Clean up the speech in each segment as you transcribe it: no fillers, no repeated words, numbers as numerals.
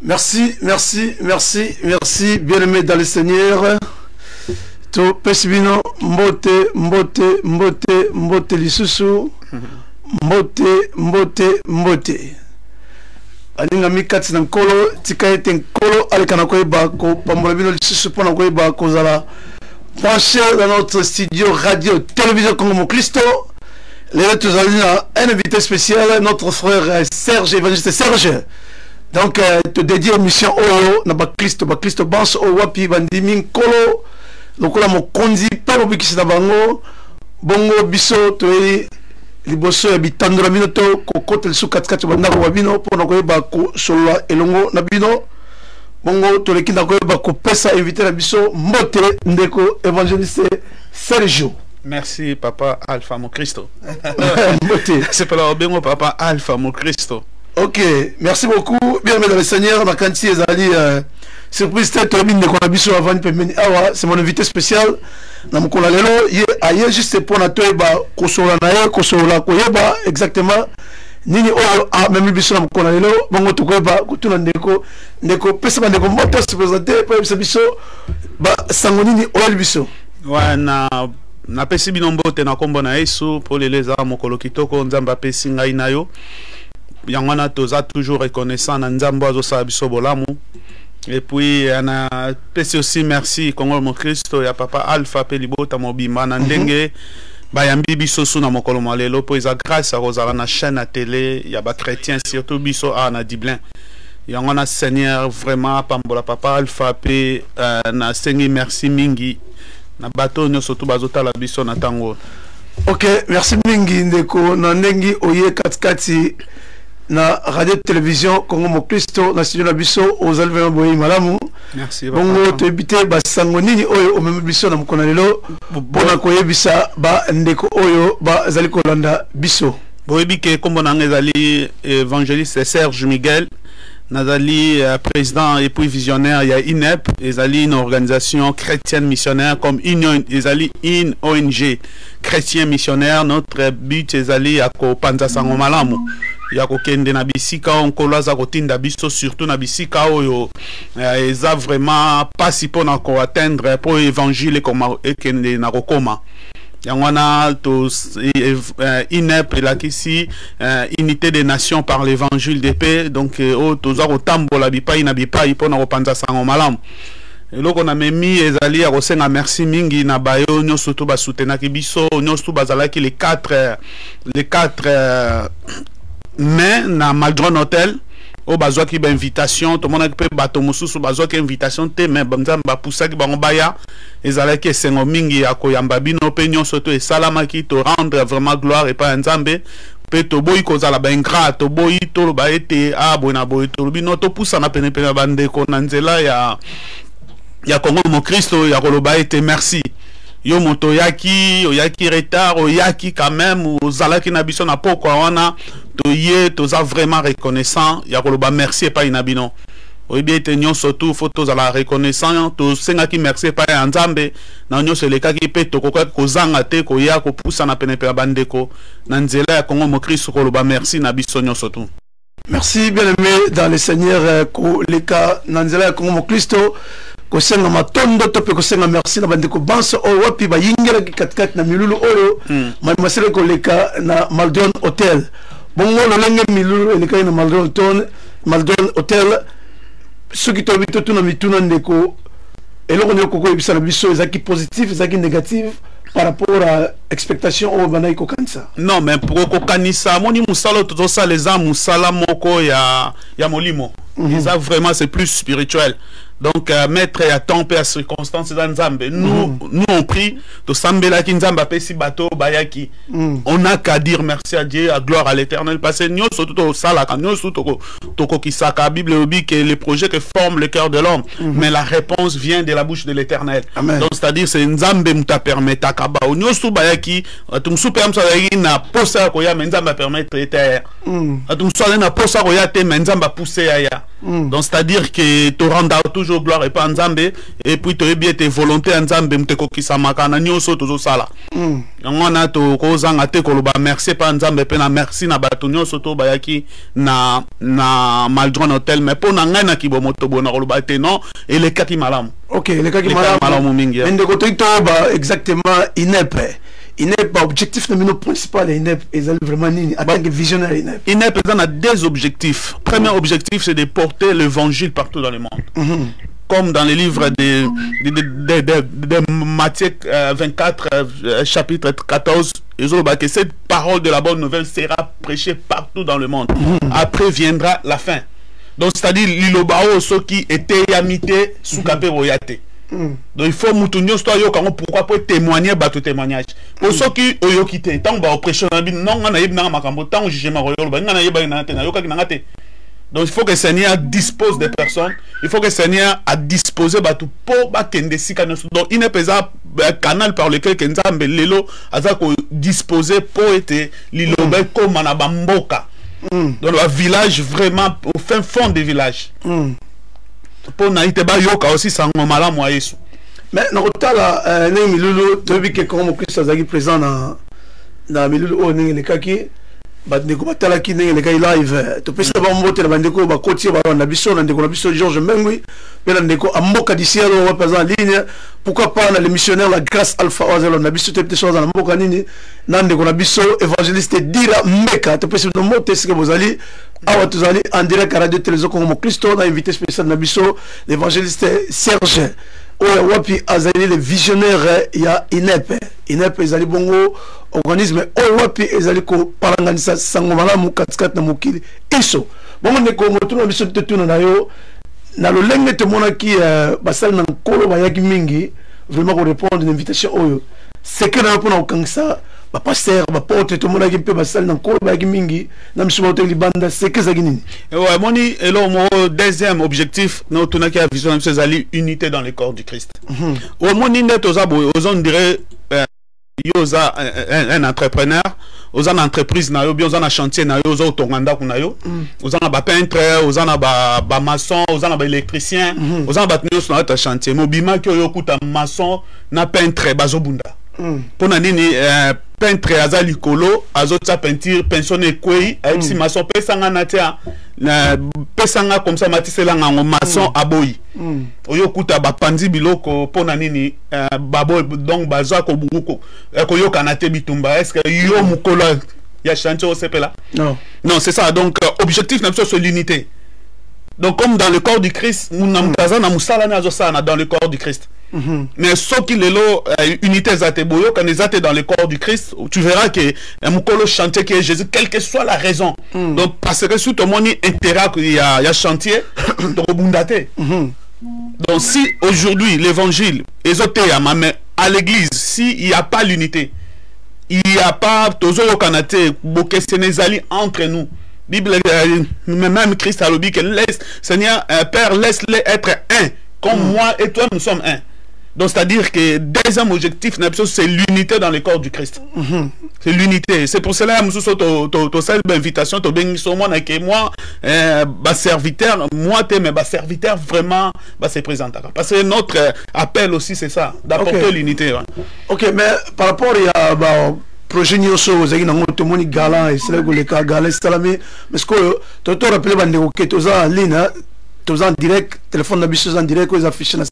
Merci, merci, merci, merci, bien-aimés dans le Seigneur. To pesibino mbote, mbote, mbote, mbote lisusu, mbote, mbote, mbote. Alinga mikati na nkolo, tika ete nkolo alekana koyeba ko pambola bino lisusu pona koyeba ko zala branché dans notre studio radio télévision Congo Mon Christo. Les tous un invité spécial, notre frère Serge, évangéliste Serge. Donc, te dédier à mission Oyo, na Christo Bans, Owapi, Bandiming, Kolo, donc là, mon kondi, pas au bikisi na bango, bongo, biso, toi, liboso, habitando la minoto, kokote, le sou 4-4, bandako, wabino, pour n'akoye bako, sola, elongo, nabino, bongo, to leki n'akoye bako, pesa, invité la biso, mote, ndeko, évangéliste Sergio. Merci, Papa Alpha, mon Christo. C'est pas la bengo, Papa Alpha, mon Christo. Ok, merci beaucoup. Bienvenue dans le Seigneur. Ma quantité est surprise tête mine de Konabiso avant de awa. C'est mon invité spécial. Na mukola lelo aye juste pour na toeba kosola na ye kosola koyeba exactement nini o a même biso na mukola lelo bongo tokoyeba kutuna ndeko pesa ba ndeko moto se présenter pour biso ba sango nini o biso. Ouais na pesi binombo te na kombo na Yesu pour les lézards mokolo kitoko nzamba pesi ngai na yo. Yangwana toza toujours reconnaissant na nzambo azosa biso bolamu. Et puis ana pesi aussi merci Congo Mon Christo ya Papa Alpha Pelibota mobimba na ndenge bayambi biso su na mokolo malelo po eza grâce à rozala na chaîne à télé ya ba chrétien surtout biso na Diblin. Yangwana Seigneur vraiment pambola Papa Alpha pe na sengi merci mingi na bato nyo surtout bazota la biso na tango. Ok, merci mingi ndeko na ndengi oye katikati na radio télévision Congo Mon Christo na studio na biso aux alvéoles boyi malamu. Merci bongo to ebité ba sango nini oyo o même biso na mukona lelo bona koyebisa ba ndeko oyo ba zali kolanda biso boyebi ke kombo na ngezali évangéliste Serge Miguel nazali président et puis visionnaire ya INEP ezali une organisation chrétienne missionnaire comme union ezali une ONG chrétien missionnaire. Notre but ezali ya ko panza sango malamu ya kokende na bisika onkolo za kotinda biso surtout na bisika oyo eza vraiment pas si pona ko atteindre pour évangile comme ekende na kokoma yangwana to INEP elakisi unité des nations par l'évangile de paix donc o toza kotambola bipai na bipai pona kopanza sango malamu. Eloko na memi ezali ya kosenga merci mingi na bayo nyonso to basutenaki biso nyonso bazalaki les 4 mais na Maldron Hotel o bazwaki ba invitation to mona pe bato mususu bazwaki invitation te mais banzamba pusaki bango baya ezalaki esengo mingi ya koyamba bino pe nyonso to esalamaki to rendre vraiment gloire et pas nzambe pe to boyi kozala ba ingrat to boyi to ba ete bona boyi to bino to pusa na pene pene bandeko na nzela ya Congo Mon Christo ya koloba ete merci yo moto oyaki retard oyaki quand même ozalaki na biso na poko wana toye toza vraiment reconnaissant ya koloba merci pa inabino oyebi ete nyonso tu faut tozala reconnaissant to sengaki merci pa ya nzambe na nyonso elekaki pe tokokoki kozanga te koya kopusa na pene pe bandeko na nzela ya Congo Mon Christo koloba merci na biso nyonso tu. Merci bien-aimé dans le Seigneur koleka na nzela ya Congo Mon Christo kosenga matondo tope kosenga merci na bandeko banso o wapi ba yingela katikati na milulu oyo masele koleka na Maldron Hotel bongo lolenge milulu eleka na Maldron Hotel soki to bito tuna mituna ndeko eloko ndeko ko ebisa na biso ezaki positif ezaki négatif par rapport à expectation au banaï kokanisa. Non mais pour kokanisa moni musalo toto ça les âmes musala moko ya molimo. Ça vraiment c'est plus spirituel. Donc mettre à temps et à circonstances dans Nzambe. Nous on prie de Sambela ki Nzamba pesi bato bayaki. On n'a qu'à dire merci à Dieu, à gloire à l'Éternel parce que nous surtout sala quand nous surtout toko kisaka Bible dit que les projets que forme le cœur de l'homme mais la réponse vient de la bouche de l'Éternel. Donc c'est-à-dire c'est Nzambe muta permettre kaba nous surtout bayaki tum super msa na posa ko ya Nzamba permettre terre. Tum so na posa ko ya te Nzamba pousser ya. Donc c'est-à-dire que to rendre toujours gloire et pas Nzambe et puis tu bien tes volontés Nzambe mteko kisamaka na nyoso tozo sala on a to kozanga te koloba merci pas Nzambe pe na merci na bato nyoso to bayaki na Maldron Hotel mais pour na ngai na kibomoto bona koloba te non et les kaki malamu. OK, les kaki malamu mingi ndeko to ba exactement INEP objectif principal INEP est vraiment en tant que visionnaire INEP a deux objectifs. Premier objectif c'est de porter l'évangile partout dans le monde. Comme dans les livres de Matthieu 24 chapitre 14, que cette parole de la bonne nouvelle sera prêchée partout dans le monde. Après viendra la fin. Donc c'est-à-dire l'ilobao ceux qui étaient yamité sous capé royate. Donc il faut moutonio pourquoi pour témoigner bateau témoignage pour ceux qui ont quitté tant ba oppression non on a eu na makambo tant jugement royal ba ngana yeba na tena yoka ngate. Donc il faut que le Seigneur dispose des personnes, il faut que le Seigneur a disposé bateau pour ba kende sika no. Donc il n'est pas un canal par lequel Nzambe lelo azako disposé pour être lilobe comme na bamboka. Dans le village vraiment au fin fond des villages. Pour naïte ba yoka aussi sango malamu a Yesu. Mais notala ne milulu tobi ke comme Christ azaki présent na milulu o ne le kaki ba ndeko batala ki ne le kai live to pesa ba mbote na bandeko ba koti ba na biso na ndeko na biso Georges Mengui pe na ndeko amboka d'ici alors présent en ligne pourquoi pas na les missionnaires la grâce alpha ozelo na biso te chose na mboka nini na ndeko na biso évangéliste dira meka to pesa no mote ce que vous allez awa tozali en direct à radio télévision comme Christo na invité spécial na biso l'évangéliste Serge wapi azali le visionnaire ya INEP ezali bongo organisme wapi ezali ko palanganisa sango malamu katikati na mokili eso bongo ndeko motuna biso tetuna na yo na lolenge te monaki basali na nkolo bayaki mingi vraiment ko répondre à l'invitation oyo c'est que na pona okangisa ba pasteur ba porte to monaki pe basali na nkolo bayaki mingi na misuba hotel libanda c'est que zaki nini ouais moni elo mo deuxième objectif na tunaki a vision na ezali unité dans le corps du Christ. Au moni neto za boy on dirait yoza un entrepreneur oza na entreprise na yo bien oza na chantier na yo oza otonganda kuna yo oza na ba peintre oza na ba maçon oza na ba électricien oza na ba tenu sur ta chantier mobima ki yo kuta maçon na peintre bazobunda pona nini peintre aza likolo azota peinture pensionné kwei si maçon pesanga na tia na pesanga comme ça matisela ngango maçon aboyi oyo kuta ba pandi biloko pona nini babo donc bazwa ko buko ko yokana te bitumba est-ce que yo mukolo ya chantier au sepela non c'est ça donc objectif na c'est l'unité. Donc comme dans le corps du Christ nous namkaza na musala na azosana dans le corps du Christ. Mais ce qui est là, unité zateboyo, quand ils étaient dans le corps du Christ, tu verras que Moukolo chantier qui est Jésus, quelle que soit la raison. Donc, parce que sur ton monde intérêt qu'il y a chantier, donc, si aujourd'hui l'évangile est à l'église, s'il n'y a pas l'unité, il n'y a pas toujours au Canada, entre nous. Bible, même Christ a dit que laisse, Seigneur, Père, laisse-les être un. Comme moi et toi, nous sommes un. Donc, c'est-à-dire que deuxième objectif, c'est l'unité dans le corps du Christ. C'est l'unité. C'est pour cela que tu as une invitation, tu as que moi, serviteur, moi, mais serviteur vraiment, c'est présenté. Parce que notre appel aussi, c'est ça, d'apporter l'unité. Ouais. Ok, mais par rapport à projet nyonso ozaki na moto moni galant et c'est là que le cas galant salami mais ce que tu te rappelles bandeko que tu as en ligne tous en direct téléphone na biso en direct les affiches na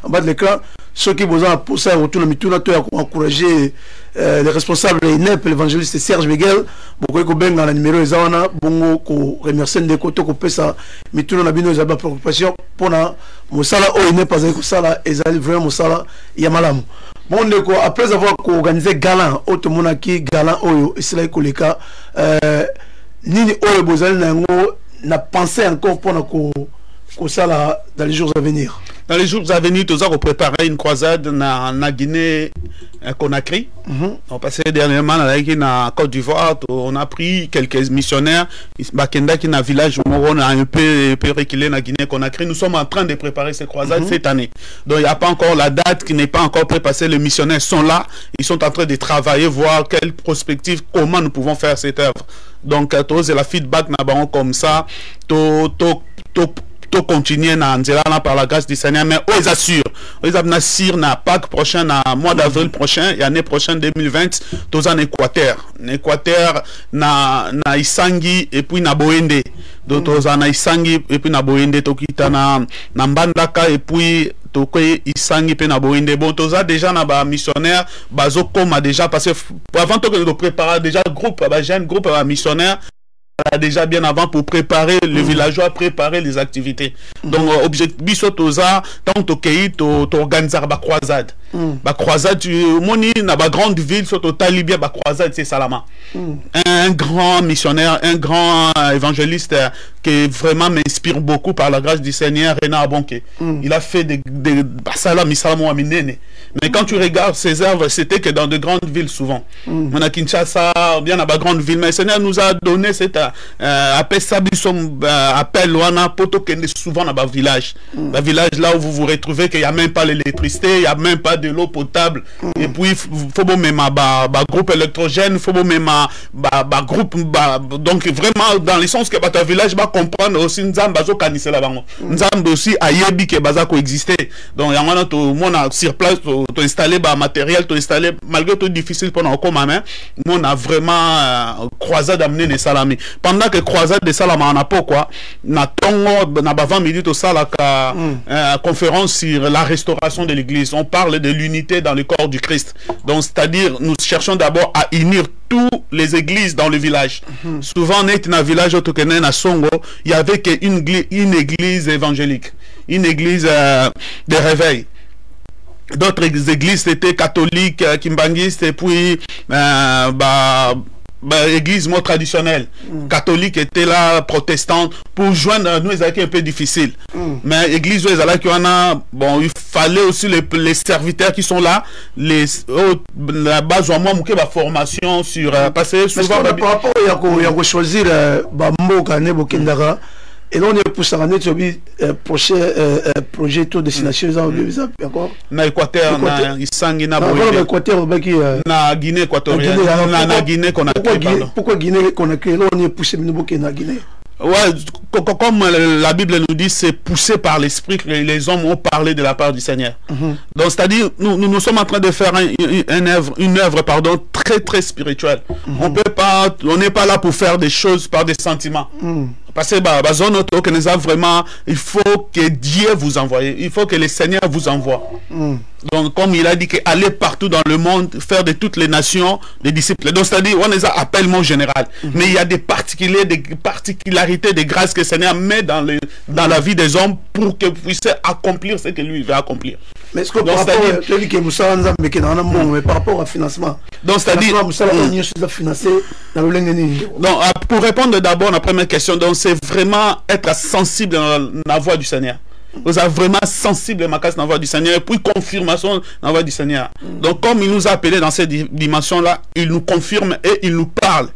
en bas de l'écran ceux qui besoin pour ça retour na mituna to encourager les responsables INEP l'évangéliste Serge Miguel beaucoup ko benga na numéro ezawana bongo ko remercier ndeko to ko pesa mituna na bino za ba préoccupation pona mosala o INEP pas ko sala ezali vraiment mosala ya malamu. Bon, après avoir organisé galant, automonaki galant oyo, et c'est là que le cas, nini oyo bozali n'a pensé encore pour ça là dans les jours à venir. Dans les jours à venir, nous avons préparé une croisade na Guinée Conakry. On passait dernièrement dans Côte d'Ivoire, on a pris quelques missionnaires. Bakenda qui est un village où on a un peu reculé dans Guinée Conakry. Nous sommes en train de préparer ces croisades cette année. Donc il n'y a pas encore la date qui n'est pas encore préparée. Les missionnaires sont là. Ils sont en train de travailler, voir quelle prospective, comment nous pouvons faire cette œuvre. Donc c'est la feedback comme ça. tout continuer par la grâce du Seigneur, mais ils assurent. Ils assurent na Pâques prochain, na mois d'avril prochain, et l'année prochaine 2020, tous en Équateur. Équateur, na Isangi, et puis na Boende. Donc, tous en Isangi, et puis na Boende, Tokita na Mbandaka, et puis Tokoy Isangi, pe na Boende. Bon, tous déjà na missionnaire, Bazokoma déjà, parce que avant de préparer déjà groupe, jeune groupe missionnaire, déjà bien avant pour préparer le villageois, préparer les activités. Donc objectif toza tant to organiser ba croisade. Ba croisade tu moni na ba grande ville surtout talibia ba croisade c'est Salama. Un grand missionnaire, un grand évangéliste qui vraiment m'inspire beaucoup par la grâce du Seigneur, Renard Abonke. Il a fait des mais quand tu regardes ses œuvres, c'était que dans de grandes villes souvent. On a Kinshasa, bien à ba grande ville, mais le Seigneur nous a donné cette appel Wana Poto qui est souvent dans le village. Le village là où vous vous retrouvez, qu'il n'y a même pas l'électricité, il n'y a même pas de l'eau potable. Et puis, il faut même un groupe électrogène, il faut même un groupe. Donc, vraiment, dans le sens que votre village va comprendre aussi, Nzambe bazo kanise là bas. Nzambe aussi ayebi que baza coexister. Donc, il y a un monde sur place, tu installé matériel, tu installé, malgré tout difficile pour nous comme main, on a vraiment croisade amené les salami. Pendant que croisade de Salama on a pas quoi na tongo na 20 minutes au salaka conférence sur la restauration de l'église. On parle de l'unité dans le corps du Christ. Donc c'est-à-dire nous cherchons d'abord à unir toutes les églises dans le village. Souvent on est dans un village au Tokenen à Songo, il y avait une église évangélique, une église de réveil. D'autres églises étaient catholiques, kimbangistes et puis église moins traditionnelle, catholique était là, protestante, pour joindre nous, ils étaient un peu difficile. Mais l'église, bon, il fallait aussi les serviteurs qui sont là, la base ou moi, la formation sur, parce que souvent, par rapport, il y a choisir, et là, on est pour ça, on est sur le projet de destination, d'accord? Na Équateur, na Isangi, na Équateur, na Guinée équatoriale, na Guinée qu'on a créé. Pourquoi Guinée qu'on a créé? Là, on est poussé na Guinée. Ouais, comme la Bible nous dit, c'est poussé par l'esprit que les hommes ont parlé de la part du Seigneur. Donc, c'est-à-dire, nous sommes en train de faire une œuvre, pardon, très très spirituelle. On n'est pas là pour faire des choses par des sentiments. Parce que vraiment, il faut que Dieu vous envoie, il faut que le Seigneur vous envoie. Donc, comme il a dit, aller partout dans le monde, faire de toutes les nations des disciples. Donc, c'est-à-dire, on les a appellement général. Mais il y a des particularités, des grâces que le Seigneur met dans la vie des hommes pour qu'ils puissent accomplir ce que lui veut accomplir. Mais est-ce que par rapport au financement, donc c'est-à-dire pour répondre d'abord à la première question, donc c'est vraiment être sensible dans la voix du Seigneur. Vous êtes vraiment sensible à ma casse dans la voix du Seigneur, et puis confirmation dans la voix du Seigneur. Donc comme il nous a appelés dans cette dimension-là, il nous confirme et il nous parle.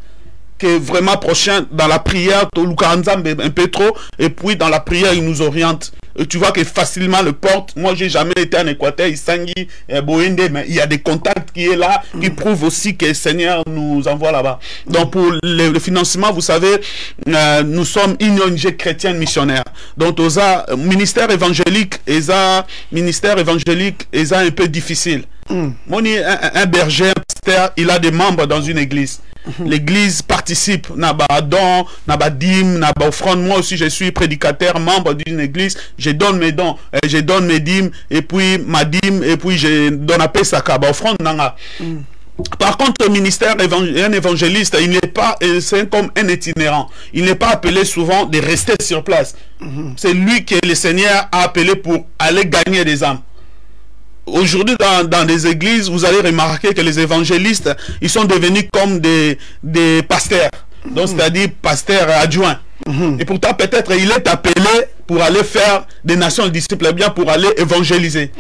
Que vraiment prochain dans la prière, un peu trop, et puis dans la prière, il nous oriente. Et tu vois que facilement le porte. Moi, j'ai jamais été en Équateur, Isangi, Boende, mais il y a des contacts qui est là, qui prouvent aussi que le Seigneur nous envoie là-bas. Donc, pour le financement, vous savez, nous sommes une ONG chrétienne missionnaire. Donc, ministère évangélique, ministère évangélique, un peu difficile. Un berger, un pasteur, il a des membres dans une église. L'église participe, naba don, naba dîme, naba offrande. Moi aussi, je suis prédicateur, membre d'une église. Je donne mes dons, je donne mes dîmes, et puis ma dîme, et puis je donne à Pesaka, offrande nanga. Par contre, le ministère, un évangéliste, il n'est pas, c'est comme un itinérant. Il n'est pas appelé souvent de rester sur place. C'est lui que le Seigneur a appelé pour aller gagner des âmes. Aujourd'hui, dans des églises, vous allez remarquer que les évangélistes, ils sont devenus comme des pasteurs. Donc, c'est-à-dire pasteurs adjoints. Et pourtant, peut-être, il est appelé pour aller faire des nations disciples, bien pour aller évangéliser.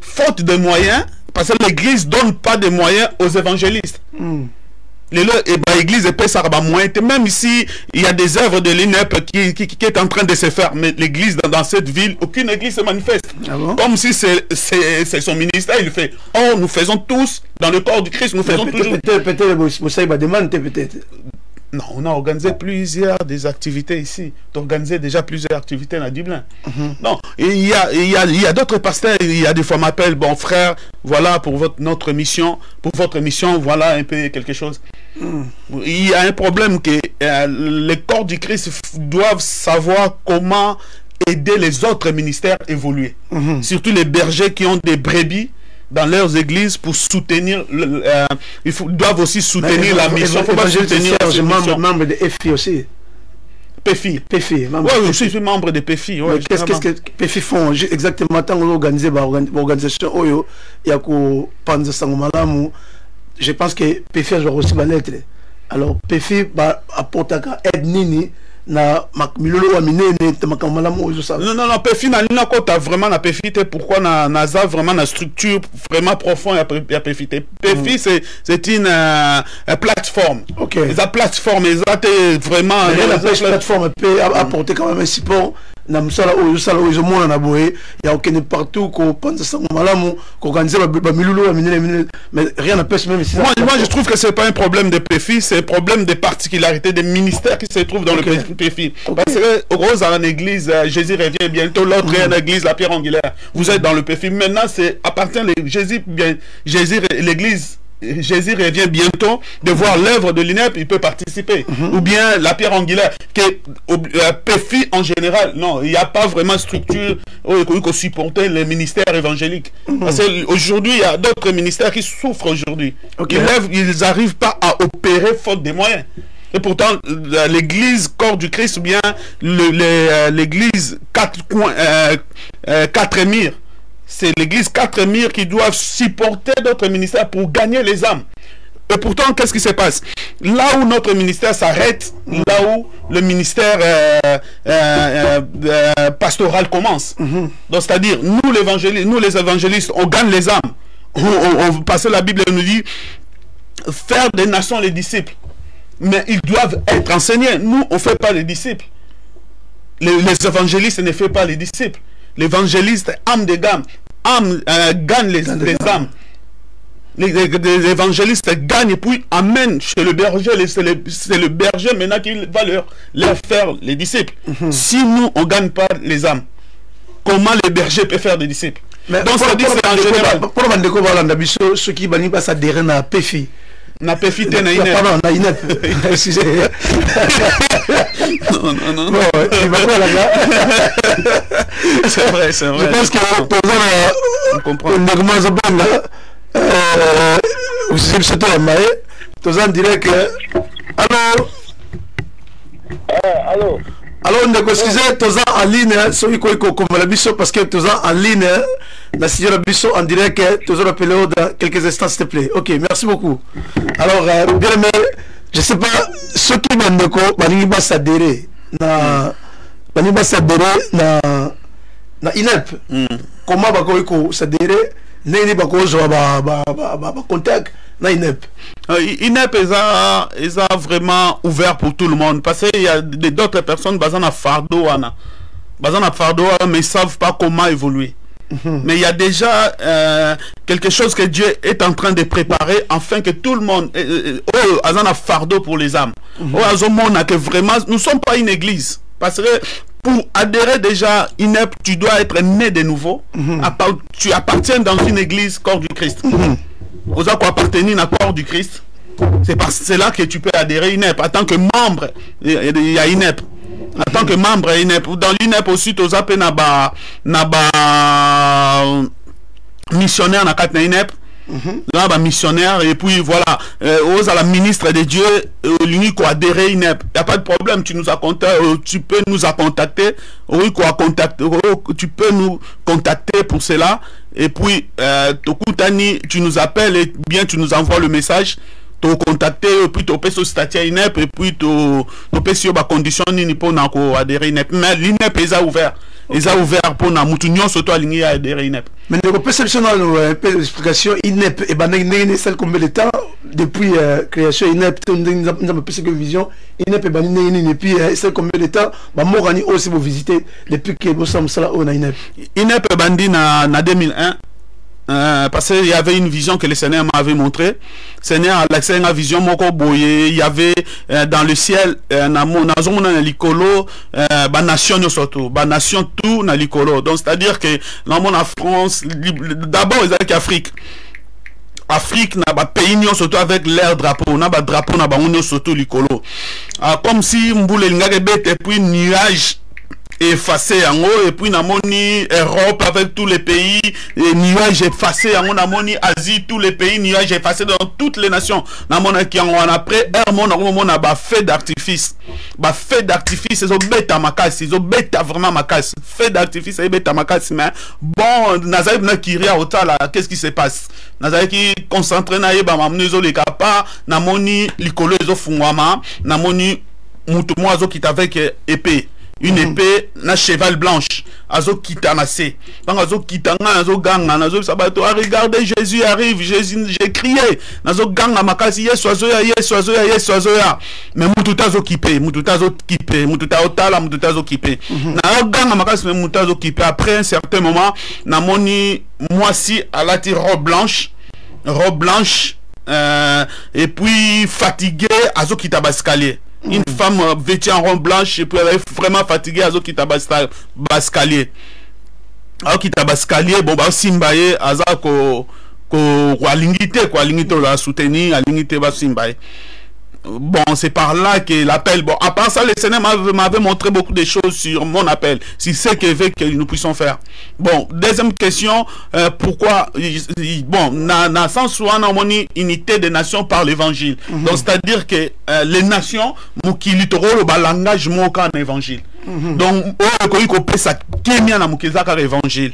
Faute de moyens, parce que l'église ne donne pas de moyens aux évangélistes. L'église est ça moyen. Même ici, il y a des œuvres de l'INEP qui est en train de se faire. Mais l'église dans cette ville, aucune église se manifeste. Comme si c'est son ministère, il fait. Oh, nous faisons tous, dans le corps du Christ, nous faisons toujours. Peut-être, Non, on a organisé plusieurs des activités ici. On a organisé déjà plusieurs activités à Dublin. Non, il y a d'autres pasteurs, il y a des fois m'appellent, bon frère, voilà pour notre mission, voilà un peu quelque chose. Il y a un problème que les corps du Christ doivent savoir comment aider les autres ministères à évoluer. Surtout les bergers qui ont des brebis dans leurs églises pour soutenir, doivent aussi soutenir la mission. Il faut pas soutenir les membres de FI aussi. PFI. Oui, je suis membre de PFI. Ouais, qu'est-ce que PFI font exactement tant qu'on organise l'organisation Oyo, il y a Panza Sangomalamu. Je pense que PFI a aussi ma lettre. Alors PFI apporte aide nini. Non, PFI n'a pas vraiment la PFI, pourquoi NASA vraiment la structure vraiment profonde à PFI. PFI c'est une plateforme. Ok. La plateforme, vraiment. La plateforme peut apporter quand même un support. Il y a aucun partout qu'on pense ça mais rien n'empêche même si moi je trouve que c'est pas un problème de PFI, c'est un problème des particularités des ministères qui se trouvent dans le PFI. Parce que Rose à l'église Jésus revient bientôt, l'autre est à l'église la pierre angulaire, vous êtes dans le PFI. Maintenant c'est appartient Jésus l'église Jésus revient bientôt de voir l'œuvre de l'INEP, il peut participer. Ou bien la pierre angulaire, que PFI en général, non, il n'y a pas vraiment structure pour supporter les ministères évangéliques. Parce qu'aujourd'hui, il y a d'autres ministères qui souffrent aujourd'hui. Ils n'arrivent pas à opérer faute des moyens. Et pourtant, l'église corps du Christ, ou bien l'église 4 émirs, c'est l'église 4 murs qui doivent supporter d'autres ministères pour gagner les âmes. Et pourtant, qu'est-ce qui se passe? Là où notre ministère s'arrête, là où le ministère pastoral commence. Donc, c'est-à-dire, nous les évangélistes, on gagne les âmes. Parce que la Bible nous dit, faire des nations les disciples. Mais ils doivent être enseignés. Nous, on ne fait pas les disciples. Les évangélistes ne font pas les disciples. L'évangéliste, âme de gamme, gagne les âmes. Les évangélistes gagnent et puis amènent chez le berger. C'est le berger maintenant qui va leur faire les disciples. Si nous, on ne gagne pas les âmes, comment les bergers peuvent faire des disciples? Mais donc, ça dit c'est en général. Pourquoi ceux qui ne pas s'adhérer à PFI? Na PFI te na INEP. Pardon, na INEP. Excusez. Non. C'est vrai. Je pense que on comprend. Vous savez, c'est toi, Maë. Tous en direct. Allô. Alors, on a excusé, tous en ligne, ceux qui comme la biso, parce que tous en ligne, la signora biso en direct, tous en appelé dans quelques instants, s'il te plaît. Ok, merci beaucoup. Alors, bien aimé, je ne sais pas, ceux qui m'ont dit que va s'adhérer na INEP, comment va s'adhérer, n'est pas contact. INEP est vraiment ouvert pour tout le monde parce qu'il y a d'autres personnes basées à fardeau mais ils ne savent pas comment évoluer. Mais il y a déjà quelque chose que Dieu est en train de préparer afin que tout le monde a fardeau pour les âmes. Que vraiment, nous ne sommes pas une église parce que pour adhérer déjà INEP, tu dois être né de nouveau. Tu appartiens dans une église corps du Christ. Vous avez appartenu à corps du Christ. C'est là que tu peux adhérer INEP. En tant que membre, il y a INEP. En tant que membre, INEP. Dans l'INEP aussi, tu as missionnaire dans la INEP. Là, missionnaire, et puis voilà, aux à la ministre de Dieu, l'unique qui a adhéré INEP. Il n'y a pas de problème, tu peux nous contacter, tu peux nous contacter pour cela. Et puis, tu nous appelles et bien tu nous envoies le message. Tu contacter, et puis tu peux sur statut INEP, et puis tu peux sur la condition pour adhérer INEP. Mais l'INEP est ouvert. Ils ont ouvert pour nous moutunions surtout aligné à adhérer INEP. Mais nous perception un peu d'explication INEP et ben celle combien de temps depuis création INEP nous avons plus que vision INEP et puis celle combien de temps bah Morani aussi vous visiter depuis que nous sommes là au INEP. INEP bandi na 2001 parce qu'il y avait une vision que le Seigneur m'avait montrée. Seigneur a laissé une vision moko boye. Il y avait dans le ciel na likolo ba nation surtout, ba nation tout na likolo. Donc c'est-à-dire que dans mon France d'abord ils avaient Afrique. Afrique n'a pas pays surtout avec leur drapeau, n'a pas drapeau n'a pas surtout likolo. Comme si mboule ngake bête et puis nuage effacé en haut, et puis namoni Europe avec tous les pays, et nuages effacés en haut, namoni Asie, tous les pays, nuages effacés dans toutes les nations. Namona qui en après on a ba fait d'artifice. Ba fait d'artifice, ils ont bête à ma casse, ils ont bête à vraiment ma casse. Fait d'artifice, ils bête à ma casse, mais bon, Nazaïb na kiria ota là, qu'est-ce qui se passe? Nazaïb qui concentré na yeba mamnezo les kapa, namoni likolo ezo fungwama, namoni mutu moazo qui avec épée. Une épée na cheval blanche azo kitanase donc azo kitanga azo ganga nazo sabato regardez Jésus arrive Jésus j'ai crié nazo ganga makasi yesu azo ya mais mututa azo kipe mututa otala mututa azo kipe na ganga makasi mais mututa azo kipe après un certain moment na moni moi si à la robe blanche et puis fatigué azo kitabascalier. Une femme vêtue en robe blanche et puis elle est vraiment fatiguée à qui bascalier. Alors qui bascalier bon bah simbaye aza ko lingité la soutenir à lingité ba simbaye. Bon, c'est par là que l'appel. Bon, à part ça, le Seigneur m'avait montré beaucoup de choses sur mon appel. Si c'est que nous puissions faire. Bon, deuxième question, pourquoi bon, na sens soit une unité des nations par l'évangile. Donc, c'est-à-dire que les nations, qui littéralement le langage moka en évangile. Donc, on peut ça kémia na mukizaka l'évangile.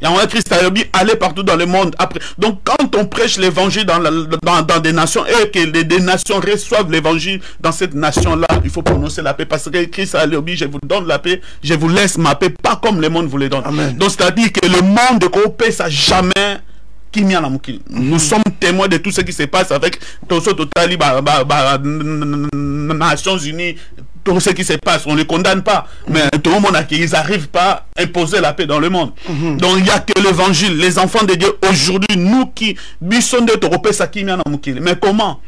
Il y a un Christ aller partout dans le monde après. Donc quand on prêche l'évangile dans des nations et que des nations reçoivent l'évangile dans cette nation-là, il faut prononcer la paix parce que Christ a dit je vous donne la paix, je vous laisse ma paix, pas comme le monde vous le donne. Amen. Donc c'est-à-dire que le monde de Kopé, ça jamais nous sommes témoins de tout ce qui se passe avec Nations Unies. Tout ce qui se passe, on ne les condamne pas, mais tout le monde a qu'ils n'arrivent pas à imposer la paix dans le monde. Donc il n'y a que l'évangile, les enfants de Dieu aujourd'hui, nous qui bison de Toropé Sakimia Namukile. Mais comment?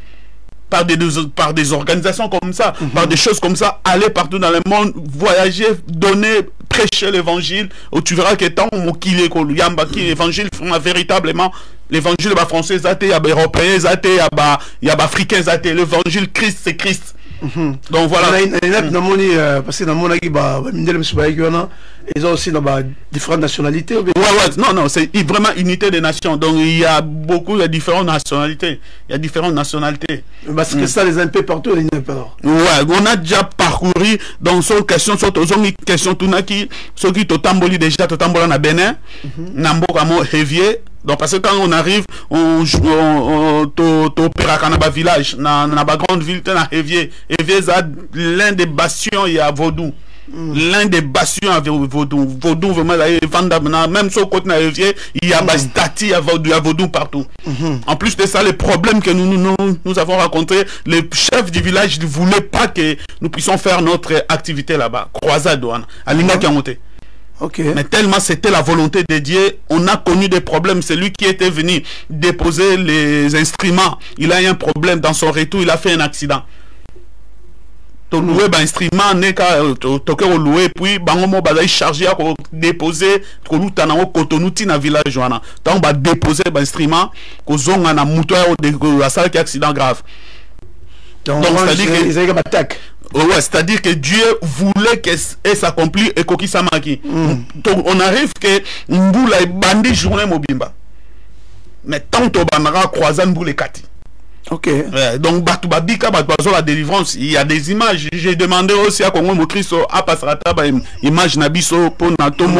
Par des organisations comme ça, par des choses comme ça, aller partout dans le monde, voyager, donner, prêcher l'évangile, où tu verras que tant Mokile Yamba qui l'évangile véritablement l'évangile français, il y a européen, il y a africain, l'évangile Christ, c'est Christ. Donc voilà. Parce que dans mon équipe, ils ont aussi différentes nationalités. Ouais, non, c'est vraiment unité des nations. Donc il y a beaucoup de différentes nationalités. Il y a différentes nationalités. Parce que ça les a un peu partout. Ouais, on a déjà parcouru dans cette question, question ceux qui t'otamboli déjà, t'otamboli na Bénin, Namboka mo Hévier. Donc parce que quand on arrive, on opère à Kanaba village, dans la grande ville, dans Hévier. Hévier, c'est l'un des bastions, il y a Vaudou. L'un des bastions à Vaudou. Vaudou, vraiment, même sur le côté de Hévier, il y a Bastati, il y a Vaudou partout. En plus de ça, les problèmes que nous avons rencontrés, les chefs du village ne voulaient pas que nous puissions faire notre activité là-bas. Croisade, à Linga Kiamote. Okay. Mais tellement c'était la volonté de Dieu, on a connu des problèmes. C'est lui qui était venu déposer les instruments. Il a eu un problème dans son retour, il a fait un accident. Donc louer un instrument, n'est qu'à toquer au louer, puis bangomo balaï chargé à déposer, que nous t'en cotonouti na village joana. Donc on va déposer l'instrument, que zong na moutoir de la salle qui accident grave. Donc c'est-à-dire que ouais, c'est-à-dire que Dieu voulait que ça s'accomplisse et qu'il s'amaki. Donc on arrive que Mboula est bandit journée mobimba. Mais tant que Banara croisant Mboula kati. Ok. Ouais, donc Batubabika, la délivrance, il y a des images. J'ai demandé aussi à Congo Motrice à Pasrata, image Nabiso pour Natomo,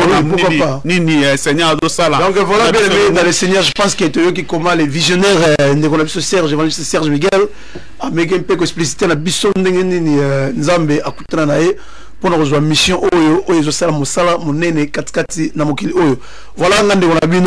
Nini, Seigneur de Sala. Donc voilà, bien aimé dans le Seigneur, je pense qu'il y a eux qui comment les visionnaires, Serge, évangéliste Serge Miguel, à Megan Peko expliciter la Bisson Nzambe à Kutranae. Pour nous rejoindre mission Oyo, Oyo Sala Moussala, Mounene, Katkati, Namokili Oyo. Voilà, on a vu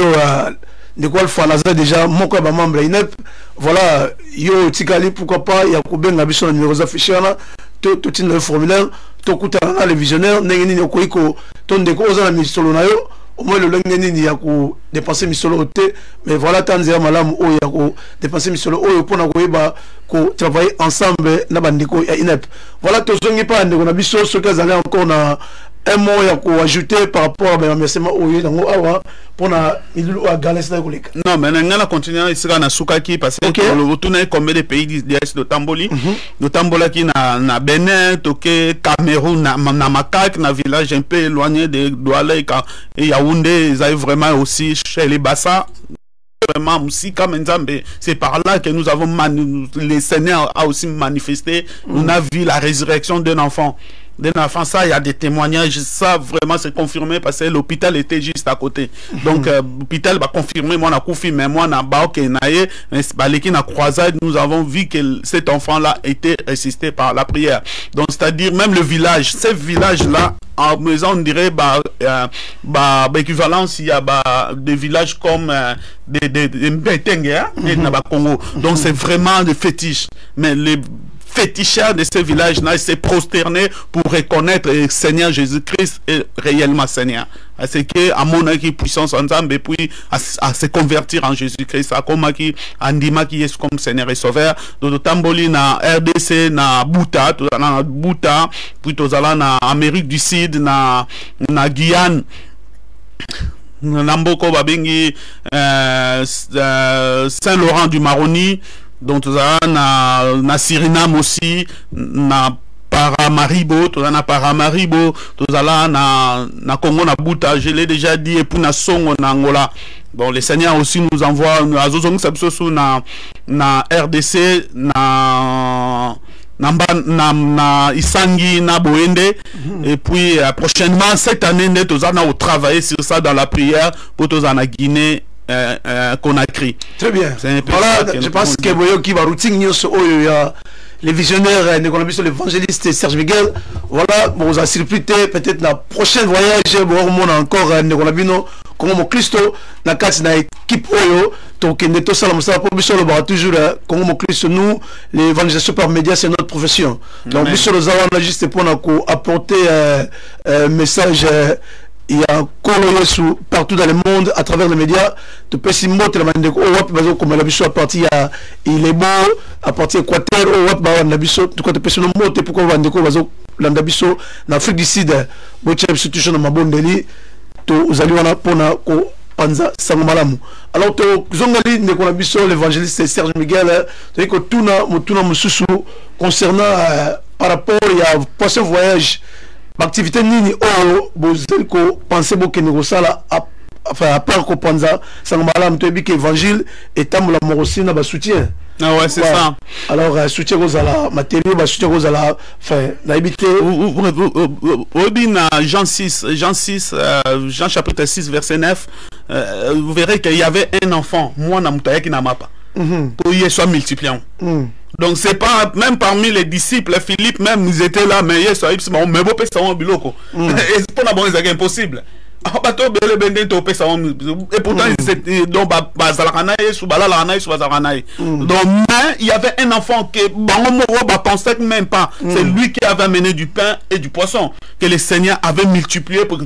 de quoi le faire déjà mon quoi membre INEP voilà yo tikali pourquoi pas il y a combien d'ambitions numéros affichés là tout le formulaire tout coûte les visionnaires n'engeni ne koiko ton de cause la mission na yo au moins le lengeni ni ya ko dépenser misolo oté mais voilà tanzia malamu o ya ko dépenser misolo o pour na koyeba ko travailler ensemble na bandiko ya INEP. Voilà tozongi pa ndeko na biso soki azali encore na un mot ya ko ajouter par rapport à remerciement o yango awa pour na milu a galès na koleka. Non mais ngana continuer ici na sukaki parce que le retourner combien de pays de Tamboli de Tambola qui na Bénin, Toké, Cameroun, na Makak, na village un peu éloigné de Douala et Yaoundé, ils arrivent vraiment aussi chez les Bassa. Vraiment, c'est par là que nous avons les Seigneurs a aussi manifesté. On a vu la résurrection d'un enfant. Ça, il y a des témoignages, ça vraiment c'est confirmé parce que l'hôpital était juste à côté. Donc l'hôpital va confirmer moi na koufi mais moi na baoke naé baleki na croisade, nous avons vu que cet enfant là était ressuscité par la prière. Donc c'est-à-dire même le village, ces villages là en maison on dirait équivalence il y a des villages comme des Mbentengue na Congo. Donc c'est vraiment des fétiches, mais les féticheurs de ces villages-là s'est prosterné pour reconnaître le Seigneur Jésus-Christ est réellement Seigneur. C'est que à mon avis puissance ensemble et puis à se convertir en Jésus-Christ, à comme qui andima qui est comme Seigneur et Sauveur. Donc Tamboli na RDC na Bouta, puis tozala na Amérique du Sud na Guyane. Namboko babengi Saint-Laurent du Maroni. Donc na Suriname aussi na Paramaribo, na Congo na Bouta, je l'ai déjà dit, et puis na Songo na Angola. Bon, le Seigneur aussi nous envoie na RDC na Isangi na Boende et puis prochainement cette année nous allons travailler sur ça dans la prière pour tous en Guinée. Conakry. Très bien. Voilà, je pense que Boyoki va routine les visionnaires de l'évangéliste Serge Miguel. Voilà, bon, vous a surpris peut-être la prochaine voyage, bon, encore comme mon Christo, la carte na équipe Oyo, donc neto salam ça pour biso le toujours comme mon Christo nous l'évangélisation par médias c'est notre profession. Donc biso le zawa on a juste pour apporter message. Il y a encore partout dans le monde à travers les médias. Tu peux s'y monter la manière comme la biso à partir il est beau à partir Équateur la biso tu peux se monter pourquoi on va la biso en Afrique du Sud boche toujours dans ma bonne deli tu vous allez on a pour panza sangmalamu. Alors tu zongali ne qu'on a biso l'évangéliste Serge Miguel tu que tout na mususu concernant par rapport il y a passé voyage l'activité nini oh bozel ko penser bo kengo sala enfin à part ko panza sangmalam to bi que évangile et tamula morosi na ba soutien. Ah ouais, c'est ça. Alors soutien aux ala matériel ba soutien aux ala enfin na habité Obin Jean chapitre 6 verset 9 vous verrez qu'il y avait un enfant moi na mutaya qui na mapa pour y soit multipliant. Donc c'est pas même parmi les disciples Philippe même ils étaient là mais yes mais bon ça on biloko et c'est pas bon c'est impossible. Et pourtant donc il y avait un enfant qui pensait même pas c'est lui qui avait amené du pain et du poisson que le Seigneur avait multiplié pour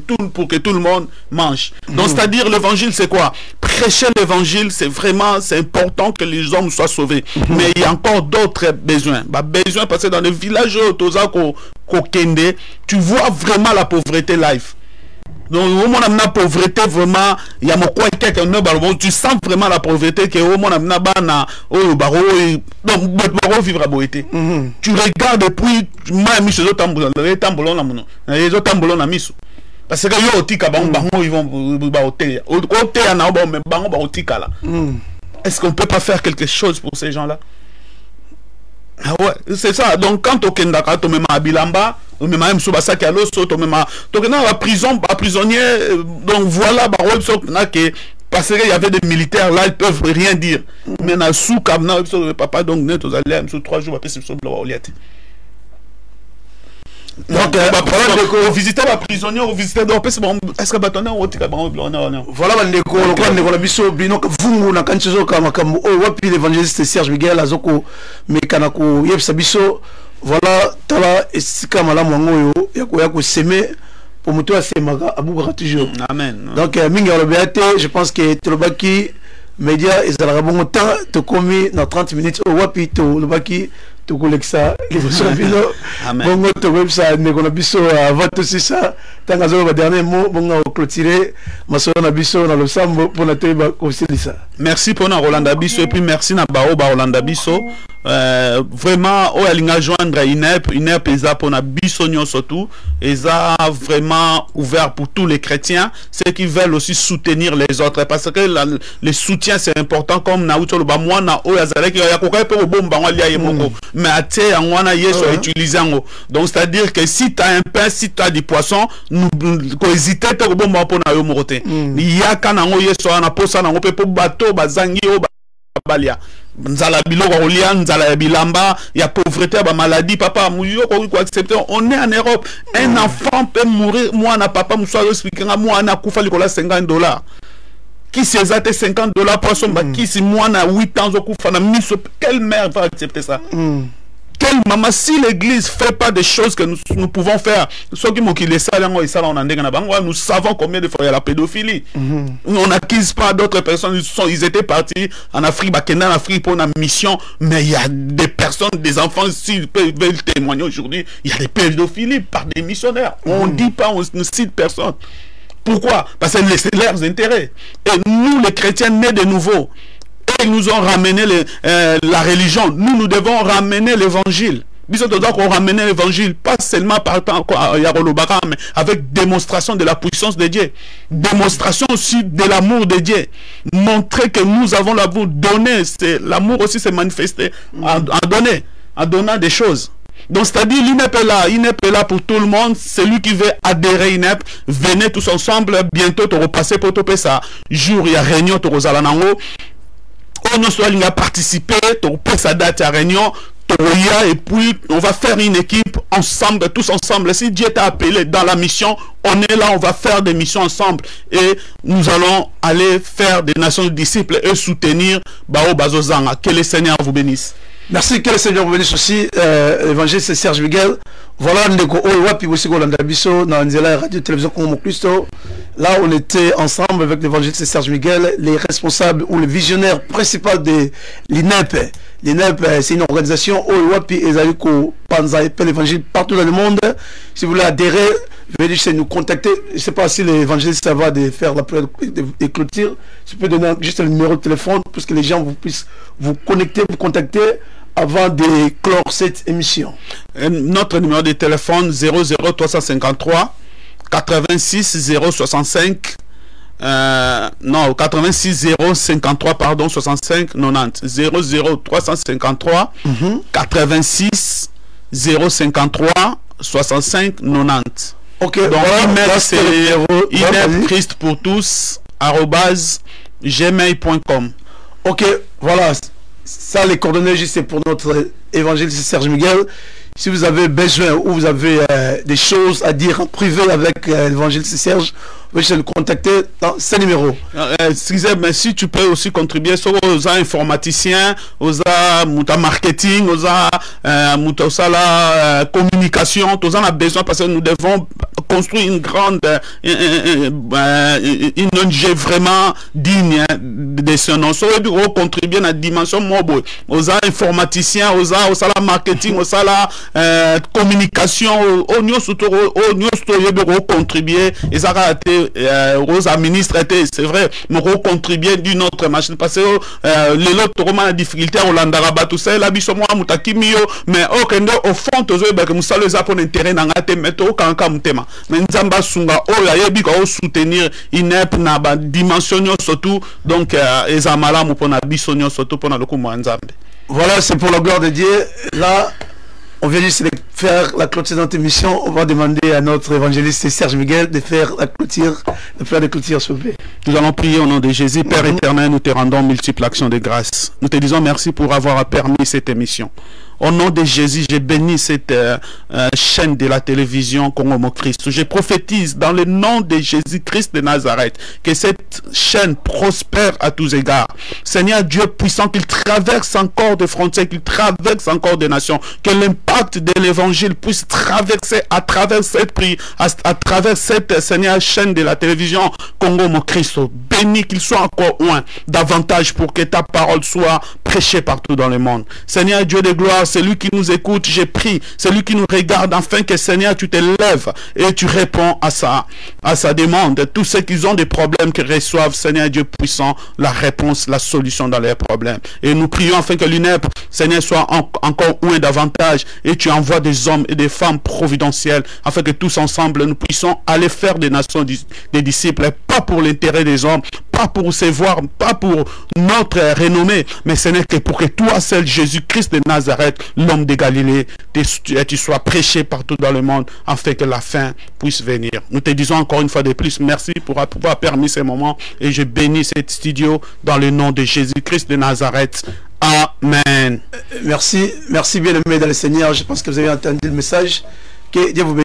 que tout le monde mange. Donc c'est à dire l'évangile c'est quoi? Prêcher l'évangile c'est vraiment c'est important que les hommes soient sauvés mais il y a encore d'autres besoins parce que dans les villages tu vois vraiment la pauvreté live. Donc au moins la pauvreté vraiment il y a mon quoi tu sens vraiment la pauvreté que au moins na bana au baro donc baro vivre à boité tu regardes depuis moi mis les tambolons na mono les tambolons na miso parce que yo otika bango ils vont ba hôtel na ba mais bango ba otika là est-ce qu'on peut pas faire quelque chose pour ces gens-là? Ah ouais, c'est ça. Donc quand tu as tu mets à Bilamba, tu mets même sous Bassaki à l'os, tu mets à prison, à prisonnier. Donc voilà, parce qu'il y avait des militaires là, ils peuvent rien dire. Mais dans sous Kamna, papa donc net aux allés sous 3 jours après c'est sur le Oliati. Donc on visitait les prisonniers, on visitait donc est-ce que bâtonner ou tika bango voilà bandeko on a biso bino vungu na kanchizo kama wapi l'évangéliste Serge Miguel azoko mekana ko yebisa biso voilà tala esika malamu ngoyo ya ko semer pour moto à Semaga à Bougara toujours. Amen. Donc mingi le BAT, je pense que tout le baki média ils ont bon temps te commis dans 30 minutes au wapi to le baki to collecta les vino. Bon to web ça ne qu'on a biso avant tout ça tant que le dernier mot bon on clôturer maso na biso na le sambo pour na teba aussi ça. Merci pour na Rolanda Biso et puis merci na Bao Rolanda Biso. Vraiment o alinga joindre INEP eza pour na biso surtout eza vraiment ouvert pour tous les chrétiens, ceux qui veulent aussi soutenir les autres parce que le soutien c'est important comme na uto ba mwana o yazalek ya kokai pe bomba ngwa ya moko mais até ngwana yeso utiliser ngo. Donc c'est à dire que si tu as un pain, si tu as du poisson, nous ko hésiter te bomba pour na yo mokote. Ya kana ngo yeso na posa na ngo pe po bateau bazangi o balia. Nzala biloko olia nzala bilamba ya pauvreté ba maladie papa muyo ko accepter. On est en Europe, un enfant peut mourir moi na papa muso expliquer moi na kufa likola $50 qui c'est ça $50 poisson ba qui si moi na 8 ans okufa na miso, quelle mère va accepter ça? Quelle maman, si l'église fait pas des choses que nous pouvons faire, ceux qui m'ont les salles, nous savons combien de fois il y a la pédophilie. On n'accuse pas d'autres personnes, ils étaient partis en Afrique, en Afrique pour une mission, mais il y a des personnes, des enfants, s'ils veulent témoigner aujourd'hui, il y a des pédophilies par des missionnaires. On ne dit pas, on ne cite personne. Pourquoi? Parce que c'est leurs intérêts. Et nous, les chrétiens nés de nouveau, ils nous ont ramené la religion. Nous devons ramener l'évangile. Nous devons ramener l'évangile, pas seulement par temps mais avec démonstration de la puissance de Dieu. Démonstration aussi de l'amour de Dieu. Montrer que nous avons l'amour donné. L'amour aussi s'est manifesté en donnant des choses. Donc c'est-à-dire l'INEP est là pour tout le monde. Celui qui veut adhérer à l'INEP, venez tous ensemble. Bientôt, tu vas repasser pour toper ça. Jour, il y a réunion, tu vas on a participé, tu peux sa date à réunion, et puis on va faire une équipe ensemble, tous ensemble. Si Dieu t'a appelé dans la mission, on est là, on va faire des missions ensemble et nous allons aller faire des nations de disciples et soutenir Bao Bazozanga. Que le Seigneur vous bénisse. Merci, que le Seigneur vous bénisse aussi. L'évangile c'est Serge Miguel. Voilà, Radio-Télévision Congo Christo. Là, on était ensemble avec l'évangile c'est Serge Miguel, les responsables ou le visionnaire principal de l'INEP. L'INEP, c'est une organisation où Ezaliko Panza et l'évangile partout dans le monde. Si vous voulez adhérer, veuillez juste nous contacter. Je ne sais pas si l'évangéliste ça va de faire la prière de clôture. Je peux donner juste le numéro de téléphone pour que les gens puissent vous connecter, vous contacter avant de clore cette émission. Notre numéro de téléphone 00353 86 065 non 86 053 pardon 65 90 00353 86 053 65 90. Ok, donc email c'est Christ pour tous @gmail.com. Ok, voilà. Ça, les coordonnées, c'est pour notre évangéliste Serge Miguel. Si vous avez besoin ou vous avez des choses à dire en privé avec l'évangéliste Serge, vous pouvez le contacter dans ce numéro. Mais si tu peux aussi contribuer aux informaticiens, aux marketing, aux communication, tous en a besoin parce que nous devons construire une grande, une ONG vraiment digne de ce nom. Ça veut contribuer à la dimension mobile, aux informaticiens, aux marketing, aux communication, aux news, contribuer et ça a été aux administrateurs, c'est vrai, mais contribuer d'une autre machine parce que les autres romans la difficulté au Landaraba tout ça la biso moi mutakimio mais au fond tous eux que musalo les pour intérêt dans ngate meto kanka mutema mais nzamba sunga o ya yebi ko soutenir INEP na ba dimension surtout donc ezamala mu pona biso surtout pona lokumu nzambe. Voilà, c'est pour la gloire de Dieu. Là on vient juste de faire la clôture de notre émission. On va demander à notre évangéliste Serge Miguel de faire la clôture, de faire la clôture, s'il vous plaît. Nous allons prier au nom de Jésus. Père éternel, nous te rendons multiples actions de grâce. Nous te disons merci pour avoir permis cette émission. Au nom de Jésus, je bénis cette chaîne de la télévision Congo Christ. Je prophétise dans le nom de Jésus-Christ de Nazareth que cette chaîne prospère à tous égards. Seigneur Dieu puissant, qu'il traverse encore des frontières, qu'il traverse encore des nations, que l'impact de l'évangile puisse traverser à travers cette à travers cette, Seigneur, chaîne de la télévision Congo Christ. Bénis qu'il soit encore loin davantage pour que ta parole soit prêchée partout dans le monde. Seigneur Dieu de gloire, celui qui nous écoute, j'ai pris, celui qui nous regarde, afin que Seigneur, tu te lèves et tu réponds à sa demande. Tous ceux qui ont des problèmes, qui reçoivent, Seigneur Dieu puissant, la réponse, la solution dans leurs problèmes. Et nous prions afin que l'UNEP, Seigneur, soit encore loin davantage, et tu envoies des hommes et des femmes providentiels, afin que tous ensemble, nous puissions aller faire des nations des disciples, pas pour l'intérêt des hommes, pas pour se voir, pas pour notre renommée, mais ce n'est que pour que toi seul, Jésus-Christ de Nazareth, l'homme de Galilée, tu sois prêché partout dans le monde, afin que la fin puisse venir. Nous te disons encore une fois de plus, merci pour avoir permis ces moments, et je bénis cet studio dans le nom de Jésus-Christ de Nazareth. Amen. Merci bien aimé dans le Seigneur. Je pense que vous avez entendu le message. Que Dieu vous bénisse.